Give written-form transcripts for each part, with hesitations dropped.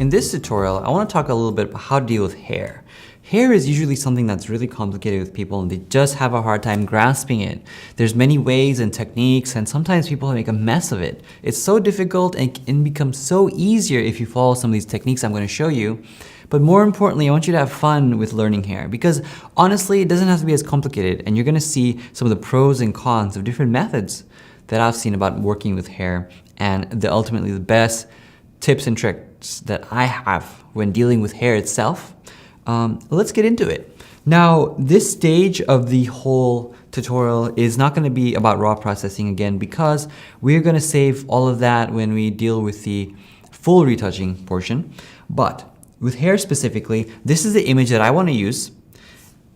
In this tutorial, I want to talk a little bit about how to deal with hair. Hair is usually something that's really complicated with people and they just have a hard time grasping it. There's many ways and techniques and sometimes people make a mess of it. It's so difficult and can become so easier if you follow some of these techniques I'm going to show you. But more importantly, I want you to have fun with learning hair because honestly, it doesn't have to be as complicated and you're going to see some of the pros and cons of different methods that I've seen about working with hair and ultimately the best tips and tricks that I have when dealing with hair itself. Let's get into it. Now, this stage of the whole tutorial is not going to be about raw processing again because we're going to save all of that when we deal with the full retouching portion. But with hair specifically, this is the image that I want to use.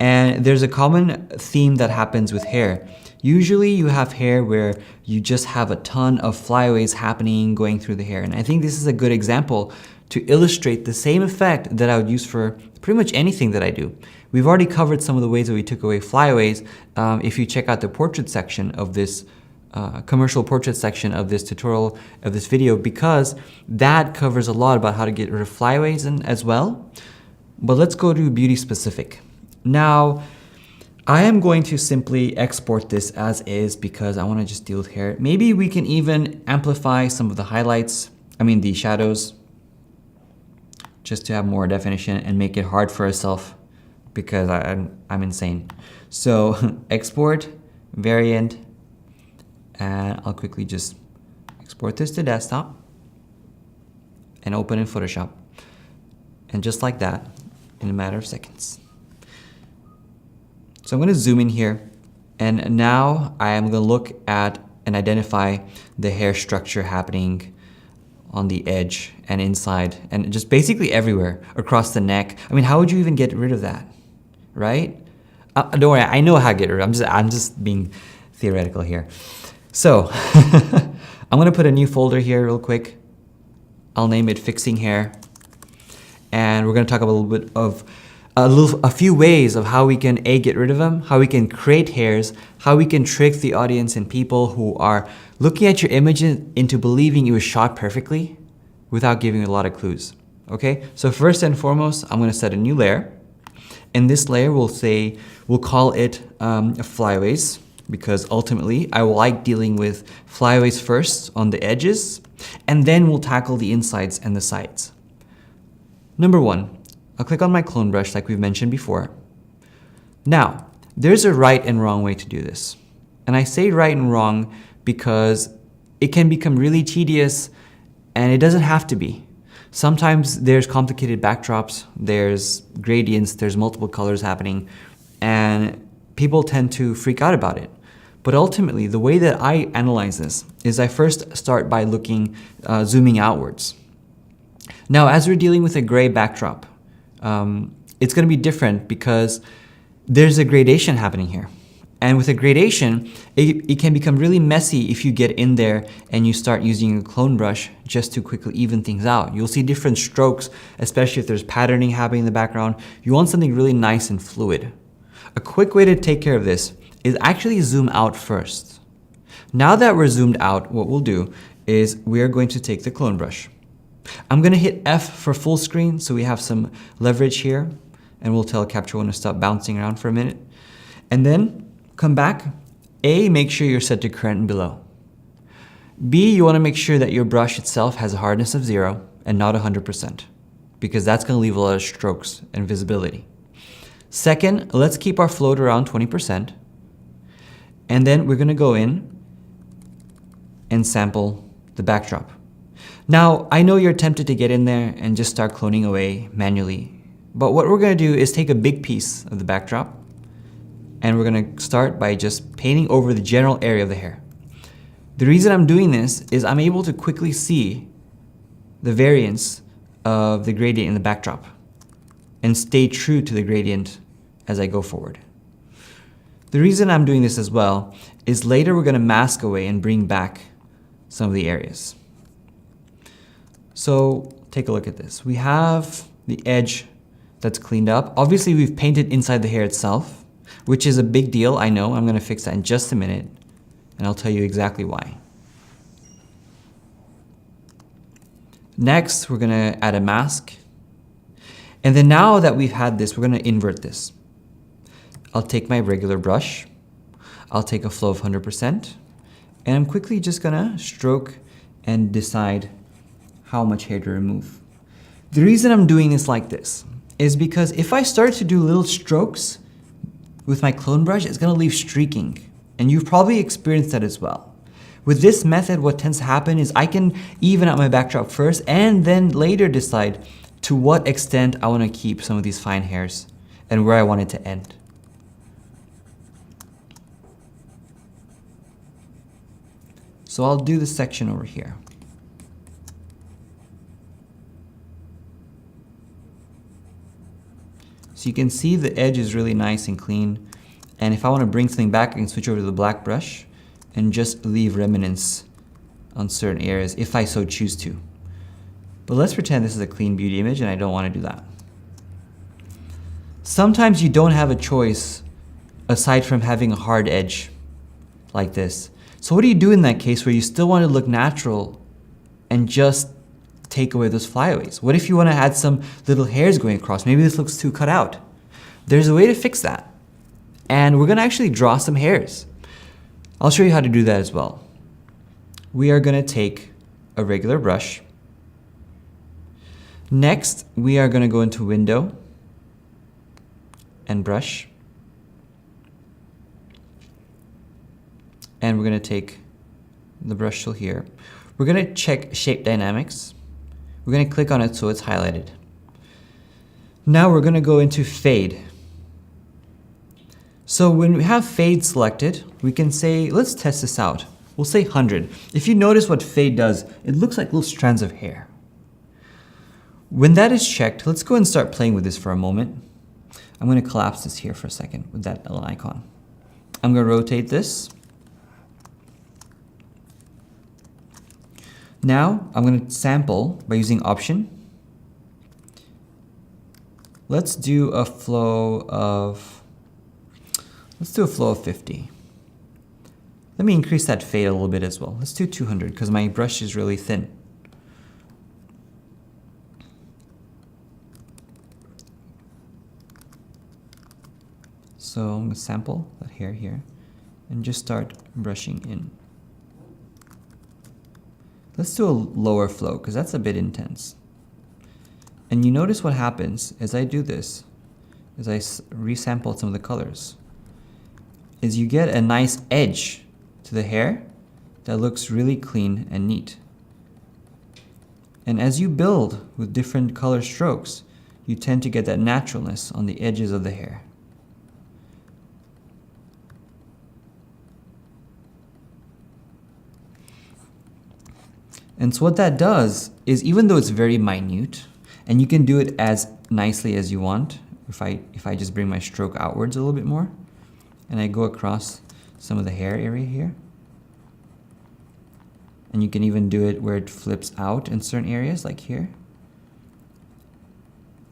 And there's a common theme that happens with hair. Usually you have hair where you just have a ton of flyaways happening going through the hair. And I think this is a good example to illustrate the same effect that I would use for pretty much anything that I do. We've already covered some of the ways that we took away flyaways. If you check out the portrait section of this commercial portrait section of this tutorial, of this video, because that covers a lot about how to get rid of flyaways as well. But let's go to beauty specific. Now, I am going to simply export this as is because I want to just deal with hair. Maybe we can even amplify some of the highlights, the shadows, just to have more definition and make it hard for ourselves because I'm insane. So export, variant, and I'll quickly just export this to desktop and open in Photoshop. And just like that, in a matter of seconds. So I'm going to zoom in here and now I am going to look at and identify the hair structure happening on the edge and inside and just basically everywhere across the neck. How would you even get rid of that, right? Don't worry, I know how to get rid of it. I'm just being theoretical here. So I'm going to put a new folder here real quick. I'll name it Fixing Hair. And we're going to talk about a few ways of how we can get rid of them, how we can create hairs, how we can trick the audience and people who are looking at your image into believing it was shot perfectly without giving a lot of clues. Okay, so first and foremost, I'm going to set a new layer. In this layer, we'll call it flyaways because ultimately I like dealing with flyaways first on the edges, and then we'll tackle the insides and the sides. Number one, I'll click on my clone brush like we've mentioned before. Now, there's a right and wrong way to do this. And I say right and wrong because it can become really tedious and it doesn't have to be. Sometimes there's complicated backdrops, there's gradients, there's multiple colors happening, and people tend to freak out about it. But ultimately, the way that I analyze this is I first start by zooming outwards. Now, as we're dealing with a gray backdrop, it's going to be different because there's a gradation happening here. And with a gradation, it can become really messy if you get in there and you start using a clone brush just to quickly even things out. You'll see different strokes, especially if there's patterning happening in the background. You want something really nice and fluid. A quick way to take care of this is actually zoom out first. Now that we're zoomed out, what we'll do is we're going to take the clone brush. I'm going to hit F for full screen so we have some leverage here, and we'll tell Capture One to stop bouncing around for a minute. And then come back. A, make sure you're set to current and below. B, you want to make sure that your brush itself has a hardness of 0 and not 100% because that's going to leave a lot of strokes and visibility. Second, let's keep our float around 20%. And then we're going to go in and sample the backdrop. Now, I know you're tempted to get in there and just start cloning away manually, but what we're going to do is take a big piece of the backdrop and we're going to start by just painting over the general area of the hair. The reason I'm doing this is I'm able to quickly see the variance of the gradient in the backdrop and stay true to the gradient as I go forward. The reason I'm doing this as well is later we're going to mask away and bring back some of the areas. So take a look at this. We have the edge that's cleaned up. Obviously, we've painted inside the hair itself, which is a big deal. I know. I'm going to fix that in just a minute, and I'll tell you exactly why. Next, we're gonna add a mask. And then now that we've had this, we're gonna invert this. I'll take my regular brush. I'll take a flow of 100%. And I'm quickly just gonna stroke and decide how much hair to remove. The reason I'm doing this like this is because if I start to do little strokes with my clone brush, it's gonna leave streaking. And you've probably experienced that as well. With this method, what tends to happen is I can even out my backdrop first and then later decide to what extent I wanna keep some of these fine hairs and where I want it to end. So I'll do this section over here. So you can see the edge is really nice and clean. And if I want to bring something back, I can switch over to the black brush and just leave remnants on certain areas if I so choose to. But let's pretend this is a clean beauty image and I don't want to do that. Sometimes you don't have a choice aside from having a hard edge like this. So what do you do in that case where you still want to look natural and just take away those flyaways? What if you want to add some little hairs going across? Maybe this looks too cut out. There's a way to fix that. And we're going to actually draw some hairs. I'll show you how to do that as well. We are going to take a regular brush. Next, we are going to go into Window and Brush. And we're going to take the brush tool here. We're going to check Shape Dynamics. We're going to click on it so it's highlighted. Now we're going to go into Fade. So when we have Fade selected, we can say, let's test this out. We'll say 100. If you notice what Fade does, it looks like little strands of hair. When that is checked, let's go and start playing with this for a moment. I'm going to collapse this here for a second with that little icon. I'm going to rotate this. Now I'm going to sample by using Option. Let's do a flow of 50. Let me increase that fade a little bit as well. Let's do 200 because my brush is really thin. So I'm going to sample that hair here and just start brushing in. Let's do a lower flow because that's a bit intense. And you notice what happens as I do this, as I resample some of the colors, is you get a nice edge to the hair that looks really clean and neat. And as you build with different color strokes, you tend to get that naturalness on the edges of the hair. And so what that does is, even though it's very minute, and you can do it as nicely as you want, if I just bring my stroke outwards a little bit more, and I go across some of the hair area here, and you can even do it where it flips out in certain areas, like here.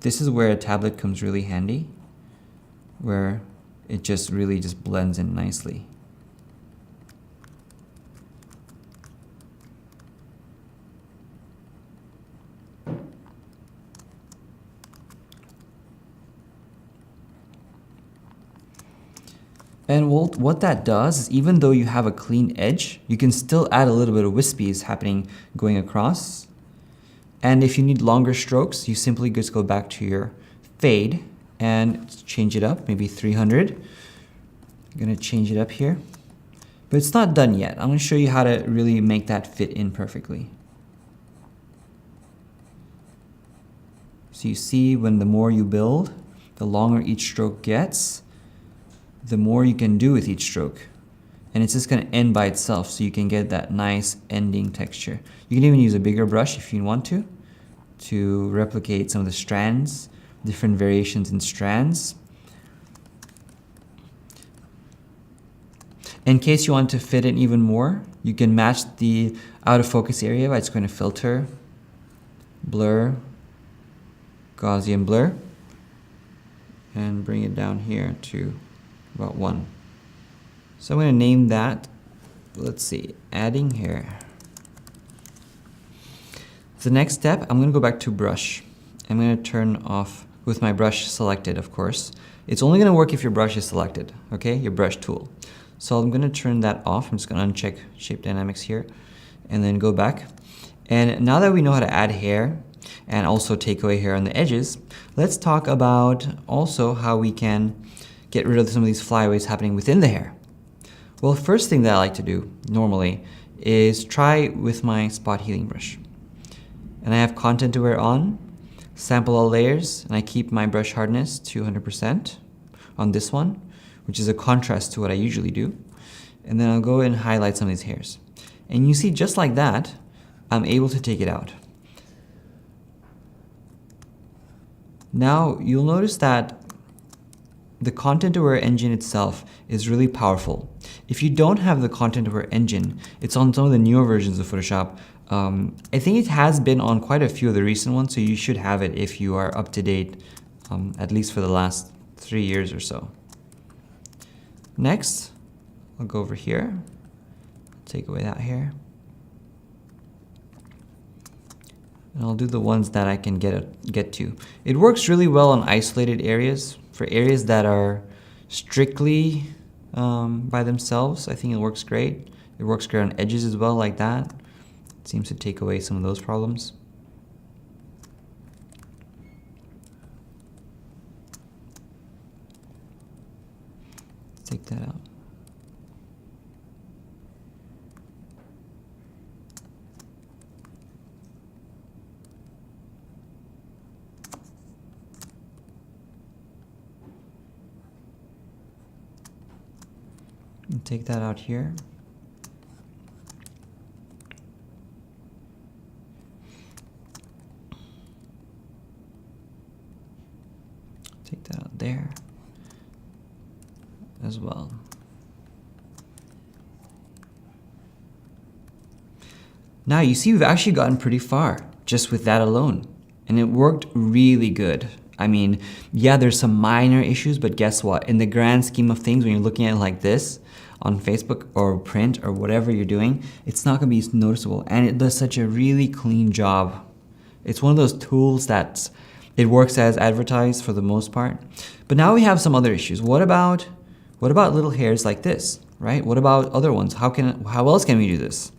This is where a tablet comes really handy, where it just really just blends in nicely. And what that does is, even though you have a clean edge, you can still add a little bit of wispies happening going across. And if you need longer strokes, you simply just go back to your fade and change it up, maybe 300. I'm gonna change it up here. But it's not done yet. I'm gonna show you how to really make that fit in perfectly. So you see, when the more you build, the longer each stroke gets, the more you can do with each stroke. And it's just gonna end by itself, so you can get that nice ending texture. You can even use a bigger brush if you want to replicate some of the strands, different variations in strands. In case you want to fit in even more, you can match the out of focus area by just going to Filter, Blur, Gaussian Blur, and bring it down here to about 1. So I'm going to name that, let's see, adding hair. The next step, I'm gonna go back to brush. I'm gonna turn off with my brush selected, of course. It's only gonna work if your brush is selected, okay? Your brush tool. So I'm gonna turn that off. I'm just gonna uncheck Shape Dynamics here and then go back. And now that we know how to add hair and also take away hair on the edges, let's talk about also how we can get rid of some of these flyaways happening within the hair. Well, first thing that I like to do normally is try with my spot healing brush. And I have Content Aware on, sample all layers, and I keep my brush hardness to 100% on this one, which is a contrast to what I usually do. And then I'll go and highlight some of these hairs. And you see, just like that, I'm able to take it out. Now, you'll notice that the Content Aware engine itself is really powerful. If you don't have the Content Aware engine, it's on some of the newer versions of Photoshop. I think it has been on quite a few of the recent ones, so you should have it if you are up to date, at least for the last 3 years or so. Next, I'll go over here, take away that hair. And I'll do the ones that I can get to. It works really well on isolated areas. For areas that are strictly by themselves, I think it works great. It works great on edges as well, like that. It seems to take away some of those problems. Take that out. And take that out here. Take that out there as well. Now you see we've actually gotten pretty far just with that alone, and it worked really good. I mean, yeah, there's some minor issues, but guess what? In the grand scheme of things, when you're looking at it like this on Facebook or print or whatever you're doing, it's not gonna be noticeable, and it does such a really clean job. It's one of those tools that it works as advertised for the most part. But now we have some other issues. What about little hairs like this, right? What about other ones? How else can we do this?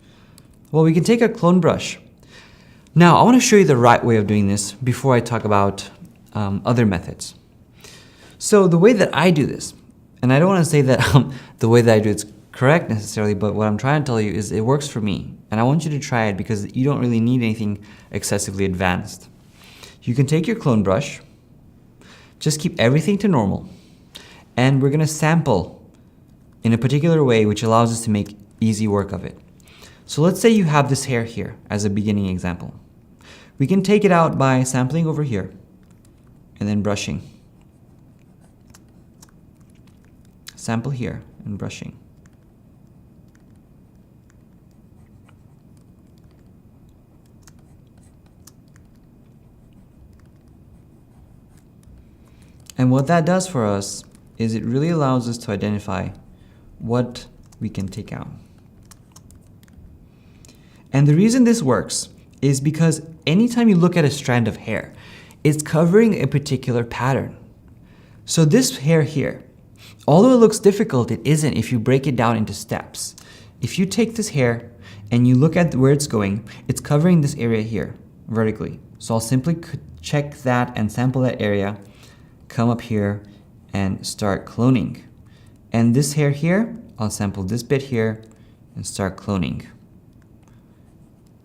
Well, we can take a clone brush. Now, I want to show you the right way of doing this before I talk about other methods. So the way that I do this, and I don't want to say that the way that I do it's correct necessarily, but what I'm trying to tell you is it works for me. And I want you to try it because you don't really need anything excessively advanced. You can take your clone brush, just keep everything to normal, and we're going to sample in a particular way which allows us to make easy work of it. So let's say you have this hair here as a beginning example. We can take it out by sampling over here and then brushing. Sample here and brushing. And what that does for us is it really allows us to identify what we can take out. And the reason this works is because anytime you look at a strand of hair, it's covering a particular pattern. So this hair here, although it looks difficult, it isn't if you break it down into steps. If you take this hair and you look at where it's going, it's covering this area here vertically. So I'll simply check that and sample that area, come up here and start cloning. And this hair here, I'll sample this bit here and start cloning.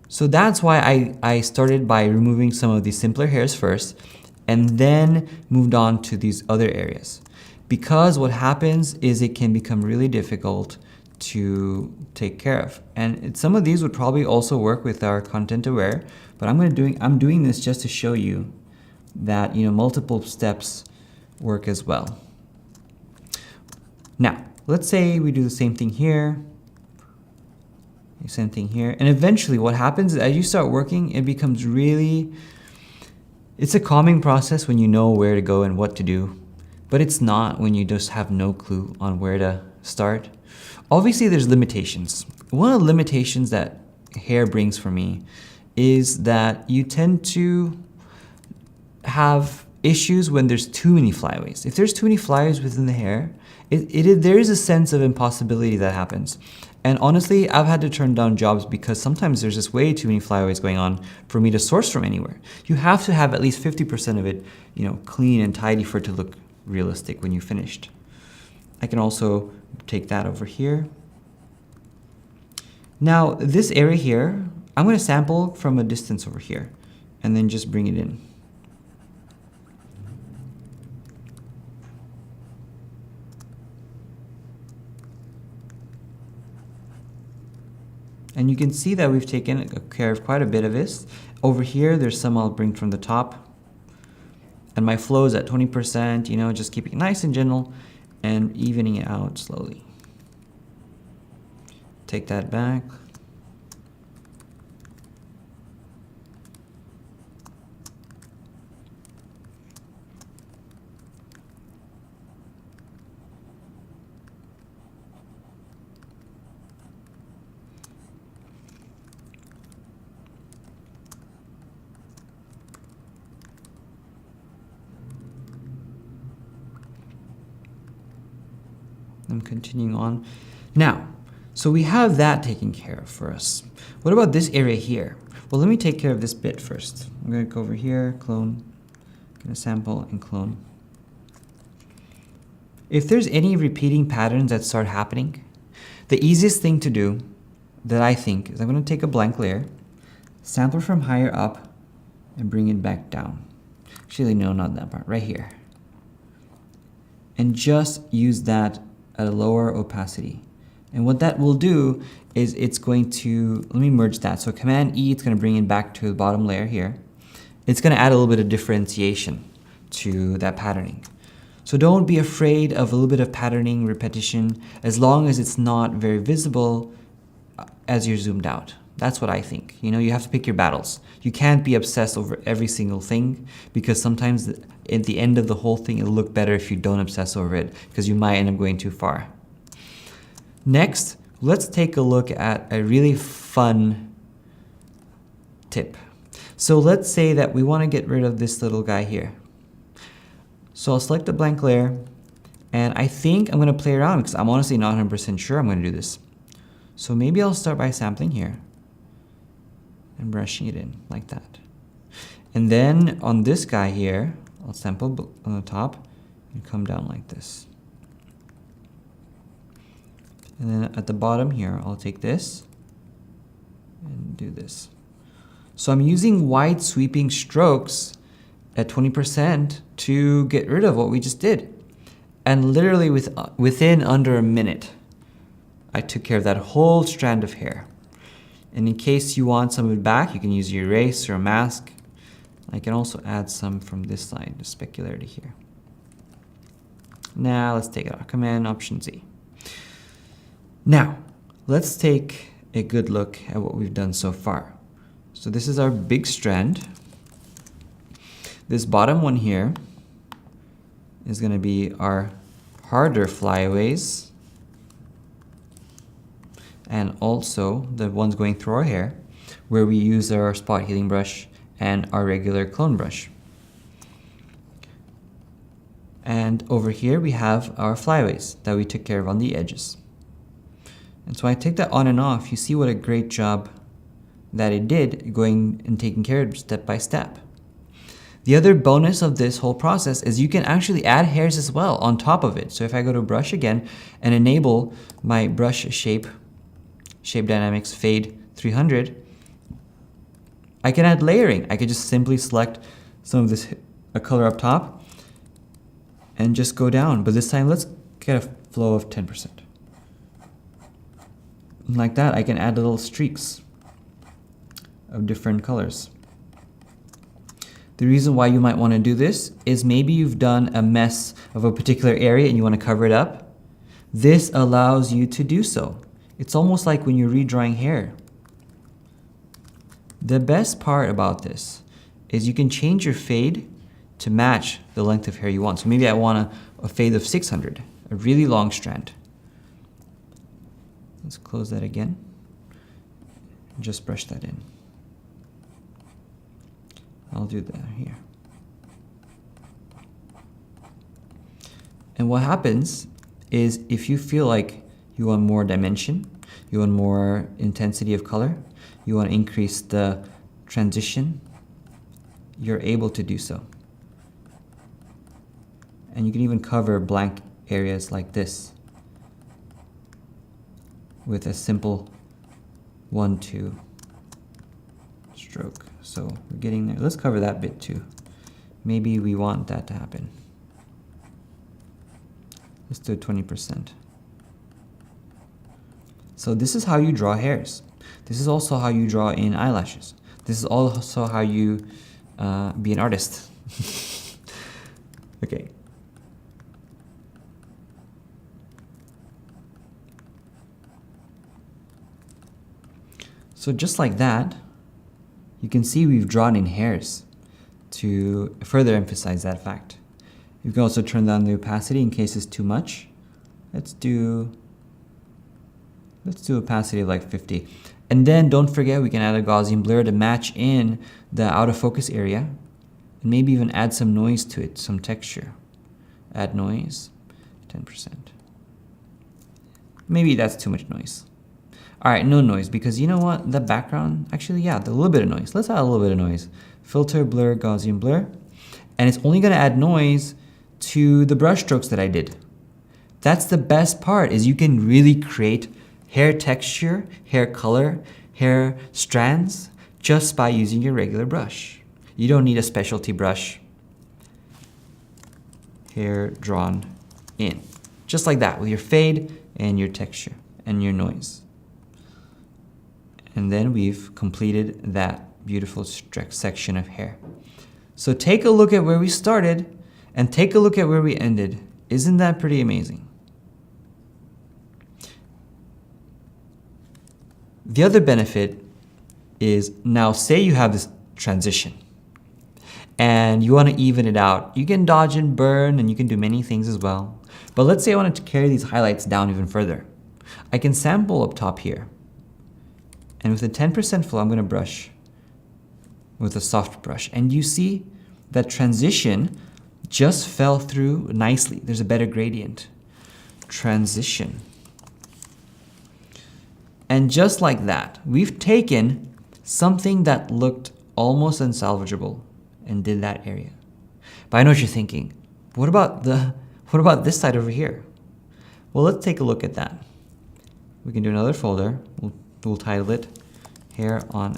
So that's why I started by removing some of these simpler hairs first and then moved on to these other areas. Because what happens is it can become really difficult to take care of. And some of these would probably also work with our Content Aware, but I'm doing this just to show you that multiple steps work as well. Now, let's say we do the same thing here. Same thing here. And eventually what happens is as you start working, it becomes it's a calming process when you know where to go and what to do. But it's not when you just have no clue on where to start. Obviously there's limitations. One of the limitations that hair brings for me is that you tend to have issues when there's too many flyaways. If there's too many flyaways within the hair, there is a sense of impossibility that happens. And honestly, I've had to turn down jobs because sometimes there's just way too many flyaways going on for me to source from anywhere. You have to have at least 50% of it, clean and tidy for it to look realistic when you're finished. I can also take that over here. Now, this area here, I'm going to sample from a distance over here and then just bring it in. And you can see that we've taken care of quite a bit of this. Over here, there's some I'll bring from the top. And my flow is at 20%, just keeping it nice and gentle and evening it out slowly. Take that back. I'm continuing on. Now, so we have that taken care of for us. What about this area here? Well, let me take care of this bit first. I'm going to go over here, clone, going to sample and clone. If there's any repeating patterns that start happening, the easiest thing to do that I think is I'm going to take a blank layer, sample from higher up, and bring it back down. Actually, no, not that part, right here. And just use that at a lower opacity. And what that will do is it's going to, let me merge that. So Command E, it's going to bring it back to the bottom layer here. It's going to add a little bit of differentiation to that patterning. So don't be afraid of a little bit of patterning repetition as long as it's not very visible as you're zoomed out. That's what I think. You have to pick your battles. You can't be obsessed over every single thing because sometimes at the end of the whole thing, it'll look better if you don't obsess over it because you might end up going too far. Next, let's take a look at a really fun tip. So let's say that we want to get rid of this little guy here. So I'll select the blank layer and I think I'm going to play around because I'm honestly not 100% sure I'm going to do this. So maybe I'll start by sampling here and brushing it in like that. And then on this guy here, I'll sample on the top and come down like this. And then at the bottom here, I'll take this and do this. So I'm using wide sweeping strokes at 20% to get rid of what we just did. And literally within under a minute, I took care of that whole strand of hair. And in case you want some of it back, you can use your erase or a mask. I can also add some from this side, the specularity here. Now let's take it out. Command Option Z. Now, let's take a good look at what we've done so far. So this is our big strand. This bottom one here is going to be our harder flyaways. And also the ones going through our hair, where we use our spot healing brush and our regular clone brush. And over here we have our flyaways that we took care of on the edges. And so I take that on and off, you see what a great job that it did going and taking care of it step by step. The other bonus of this whole process is you can actually add hairs as well on top of it. So if I go to brush again and enable my brush shape dynamics fade 300, I can add layering. I could just simply select some of this a color up top and just go down. But this time, let's get a flow of 10%. And like that, I can add little streaks of different colors. The reason why you might want to do this is maybe you've done a mess of a particular area and you want to cover it up. This allows you to do so. It's almost like when you're redrawing hair. The best part about this is you can change your fade to match the length of hair you want. So maybe I want a fade of 600, a really long strand. Let's close that again. Just brush that in. I'll do that here. And what happens is if you feel like you want more dimension, you want more intensity of color, you want to increase the transition, you're able to do so. And you can even cover blank areas like this with a simple 1-2 stroke. So we're getting there. Let's cover that bit too. Maybe we want that to happen. Let's do 20%. So this is how you draw hairs. This is also how you draw in eyelashes. This is also how you be an artist. Okay. So just like that, you can see we've drawn in hairs to further emphasize that fact. You can also turn down the opacity in case it's too much. Let's do opacity of like 50. And then don't forget we can add a Gaussian blur to match in the out of focus area and maybe even add some noise to it, some texture. Add noise, 10%. Maybe that's too much noise. All right, no noise, because you know what? The background, actually, yeah, a little bit of noise. Let's add a little bit of noise. Filter, blur, Gaussian blur. And it's only gonna add noise to the brush strokes that I did. That's the best part, is you can really create hair texture, hair color, hair strands, just by using your regular brush. You don't need a specialty brush. Hair drawn in. Just like that, with your fade and your texture and your noise. And then we've completed that beautiful section of hair. So take a look at where we started and take a look at where we ended. Isn't that pretty amazing? The other benefit is, now say you have this transition and you want to even it out. You can dodge and burn and you can do many things as well. But let's say I wanted to carry these highlights down even further. I can sample up top here. And with a 10% flow, I'm going to brush with a soft brush. And you see that transition just fell through nicely. There's a better gradient. Transition. And just like that, we've taken something that looked almost unsalvageable and did that area. But I know what you're thinking. What about this side over here? Well, let's take a look at that. We can do another folder. We'll title it hair on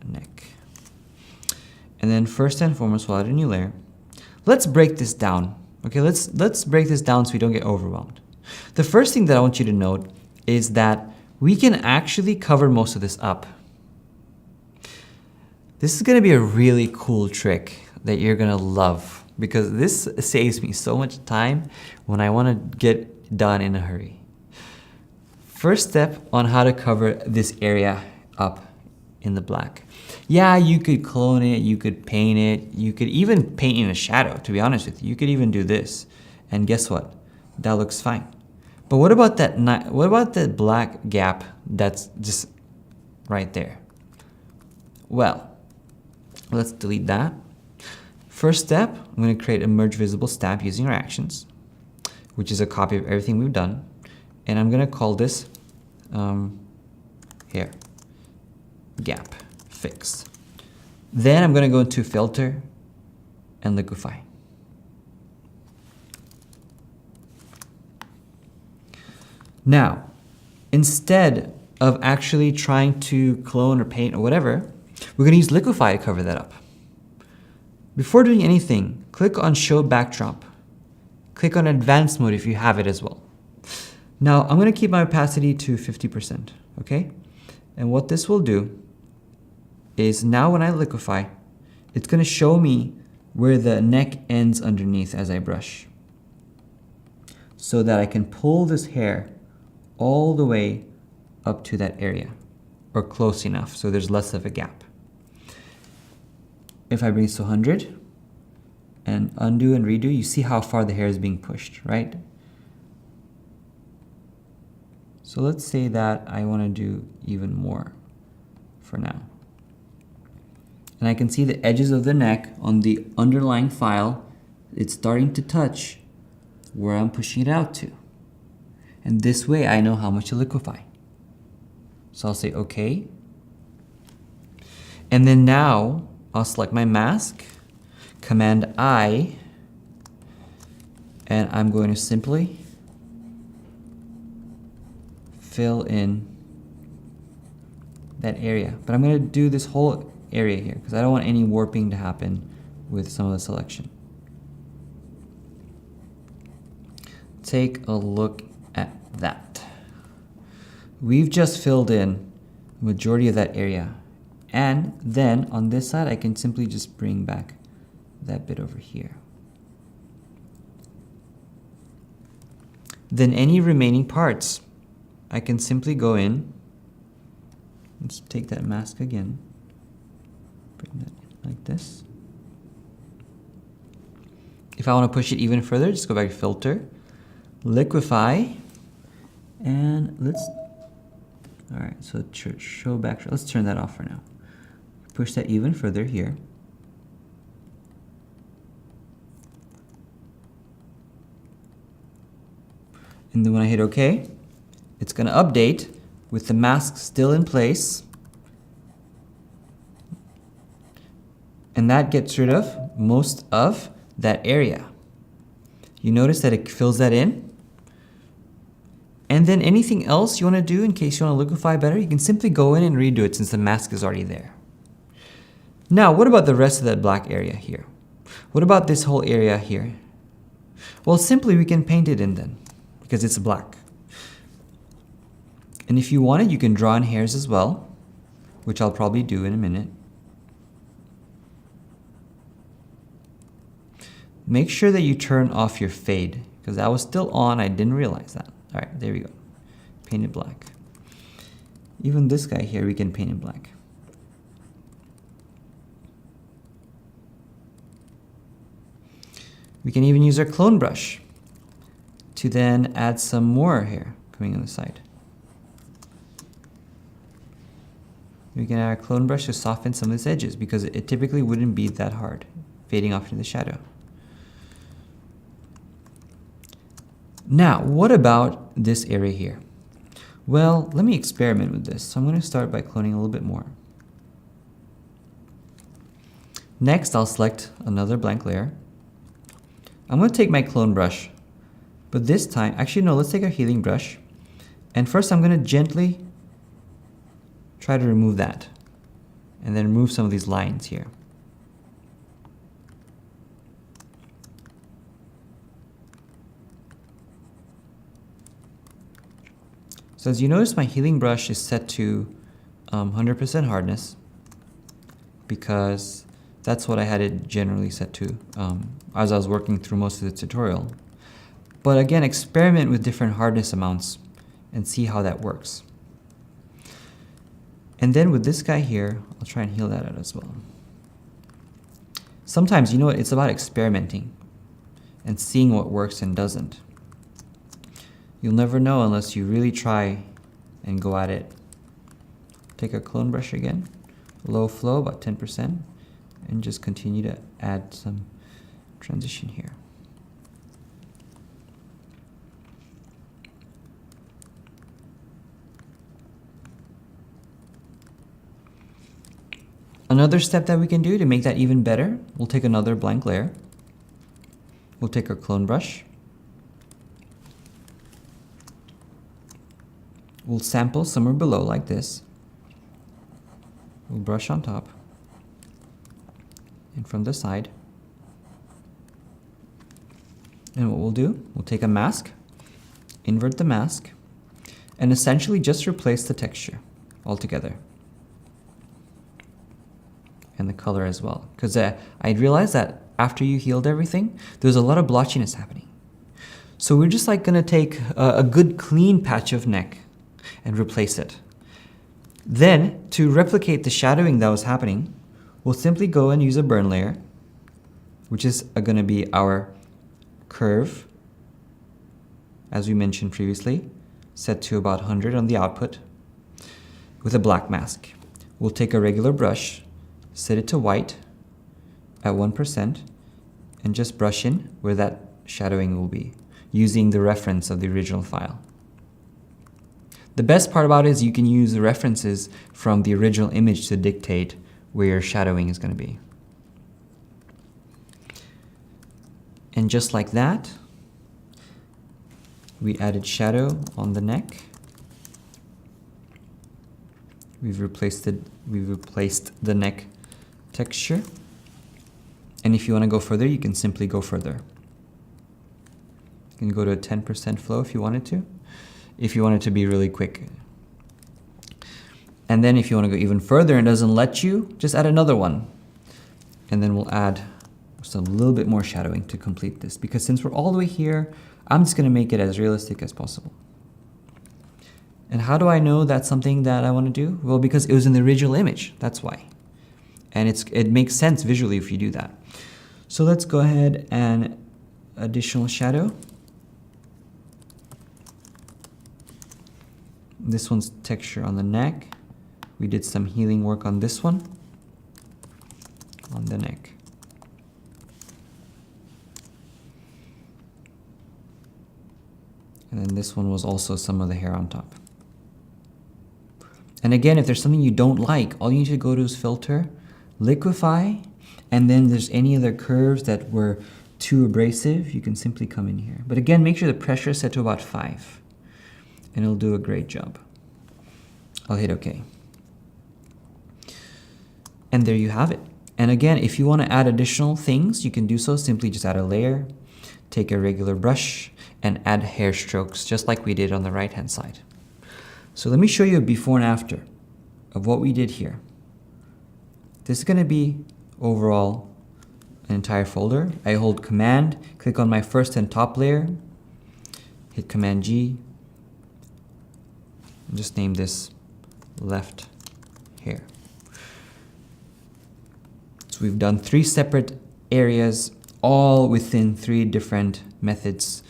neck. And then first and foremost, we'll add a new layer. Let's break this down. Okay, let's break this down so we don't get overwhelmed. The first thing that I want you to note is that we can actually cover most of this up. This is gonna be a really cool trick that you're gonna love, because this saves me so much time when I wanna get done in a hurry. First step on how to cover this area up in the black. Yeah, you could clone it, you could paint it, you could even paint in a shadow, to be honest with you. You could even do this. And guess what? That looks fine. But what about that black gap that's just right there? Well, let's delete that. First step, I'm going to create a merge visible stamp using our actions, which is a copy of everything we've done. And I'm going to call this hair gap fix. Then I'm going to go into filter and liquify. Now, instead of actually trying to clone or paint or whatever, we're going to use liquify to cover that up. Before doing anything, click on show backdrop. Click on advanced mode if you have it as well. Now, I'm going to keep my opacity to 50%, okay? And what this will do is now when I liquify, it's going to show me where the neck ends underneath as I brush, so that I can pull this hair all the way up to that area, or close enough so there's less of a gap. If I bring this to 100 and undo and redo, you see how far the hair is being pushed, right? So let's say that I want to do even more for now. And I can see the edges of the neck on the underlying file. It's starting to touch where I'm pushing it out to. And this way I know how much to liquefy. So I'll say okay. And then now I'll select my mask, Command I, and I'm going to simply fill in that area. But I'm going to do this whole area here because I don't want any warping to happen with some of the selection. Take a look at that. We've just filled in the majority of that area. And then on this side, I can simply just bring back that bit over here. Then any remaining parts, I can simply go in. Let's take that mask again. Bring that in like this. If I want to push it even further, just go back to Filter, Liquefy, and all right, so show back, let's turn that off for now. Push that even further here. And then when I hit OK, it's going to update with the mask still in place. And that gets rid of most of that area. You notice that it fills that in. And then anything else you want to do in case you want to liquefy better, you can simply go in and redo it since the mask is already there. Now, what about the rest of that black area here? What about this whole area here? Well, simply we can paint it in then, because it's black. And if you want it, you can draw in hairs as well, which I'll probably do in a minute. Make sure that you turn off your fade, because that was still on, I didn't realize that. All right, there we go. Paint it black. Even this guy here, we can paint it black. We can even use our clone brush to then add some more hair coming on the side. We can add our clone brush to soften some of these edges because it typically wouldn't be that hard, fading off into the shadow. Now, what about this area here? Well, let me experiment with this. So I'm going to start by cloning a little bit more. Next, I'll select another blank layer. I'm going to take my clone brush, but this time, actually no, let's take our healing brush. And first I'm going to gently try to remove that and then remove some of these lines here. So as you notice, my healing brush is set to 100% hardness because that's what I had it generally set to as I was working through most of the tutorial. But again, experiment with different hardness amounts and see how that works. And then with this guy here, I'll try and heal that out as well. Sometimes, you know what, it's about experimenting and seeing what works and doesn't. You'll never know unless you really try and go at it. Take a clone brush again, low flow, about 10%, and just continue to add some transition here. Another step that we can do to make that even better, we'll take another blank layer. We'll take our clone brush. We'll sample somewhere below like this. We'll brush on top and from the side. And what we'll do, we'll take a mask, invert the mask, and essentially just replace the texture altogether. And the color as well. Because I realized that after you healed everything, there's a lot of blotchiness happening. So we're just like gonna take a good clean patch of neck and replace it. Then, to replicate the shadowing that was happening, we'll simply go and use a burn layer, which is gonna be our curve, as we mentioned previously, set to about 100 on the output, with a black mask. We'll take a regular brush, set it to white at 1%, and just brush in where that shadowing will be, using the reference of the original file. The best part about it is you can use the references from the original image to dictate where your shadowing is going to be. And just like that, we added shadow on the neck. We've replaced the neck texture. And if you want to go further, you can simply go further. You can go to a 10% flow if you wanted to, if you want it to be really quick. And then if you want to go even further and it doesn't let you, just add another one. And then we'll add just a little bit more shadowing to complete this, because since we're all the way here, I'm just going to make it as realistic as possible. And how do I know that's something that I want to do? Well, because it was in the original image, that's why. And it makes sense visually if you do that. So let's go ahead and additional shadow. This one's texture on the neck. We did some healing work on this one, on the neck. And then this one was also some of the hair on top. And again, if there's something you don't like, all you need to go to is filter, liquify, and then there's any other curves that were too abrasive, you can simply come in here. But again, make sure the pressure is set to about 5, and it'll do a great job. I'll hit OK. And there you have it. And again, if you want to add additional things, you can do so. Simply just add a layer, take a regular brush, and add hair strokes, just like we did on the right-hand side. So let me show you a before and after of what we did here. This is going to be overall an entire folder. I hold Command, click on my first and top layer, hit Command G, and just name this left hair. So we've done 3 separate areas, all within 3 different methods,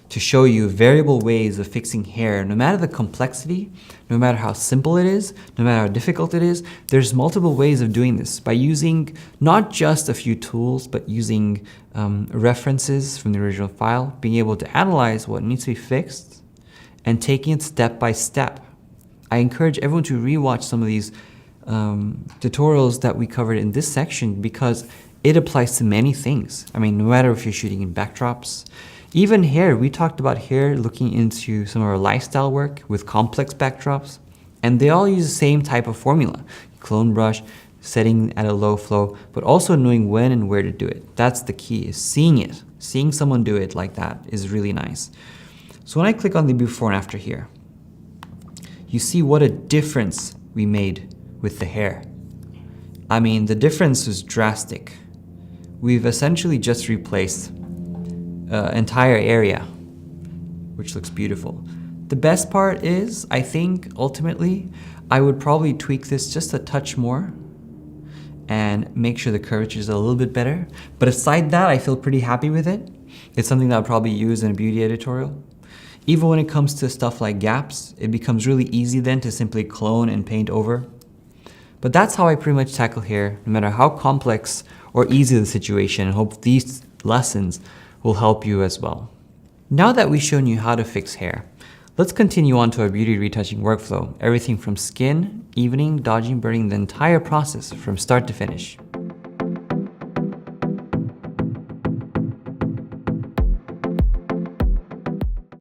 to show you variable ways of fixing hair. No matter the complexity, no matter how simple it is, no matter how difficult it is, there's multiple ways of doing this by using not just a few tools, but using references from the original file, being able to analyze what needs to be fixed, and taking it step by step. I encourage everyone to rewatch some of these tutorials that we covered in this section, because it applies to many things. I mean, no matter if you're shooting in backdrops, even hair. We talked about hair looking into some of our lifestyle work with complex backdrops, and they all use the same type of formula. Clone brush, setting at a low flow, but also knowing when and where to do it. That's the key, is seeing it. Seeing someone do it like that is really nice. So when I click on the before and after here, you see what a difference we made with the hair. I mean, the difference is drastic. We've essentially just replaced entire area, which looks beautiful. The best part is, I think, ultimately, I would probably tweak this just a touch more and make sure the curvature is a little bit better. But aside that, I feel pretty happy with it. It's something that I'll probably use in a beauty editorial. Even when it comes to stuff like gaps, it becomes really easy then to simply clone and paint over. But that's how I pretty much tackle hair, no matter how complex or easy the situation, and hope these lessons will help you as well. Now that we've shown you how to fix hair, let's continue on to our beauty retouching workflow. Everything from skin, evening, dodging, burning, the entire process from start to finish.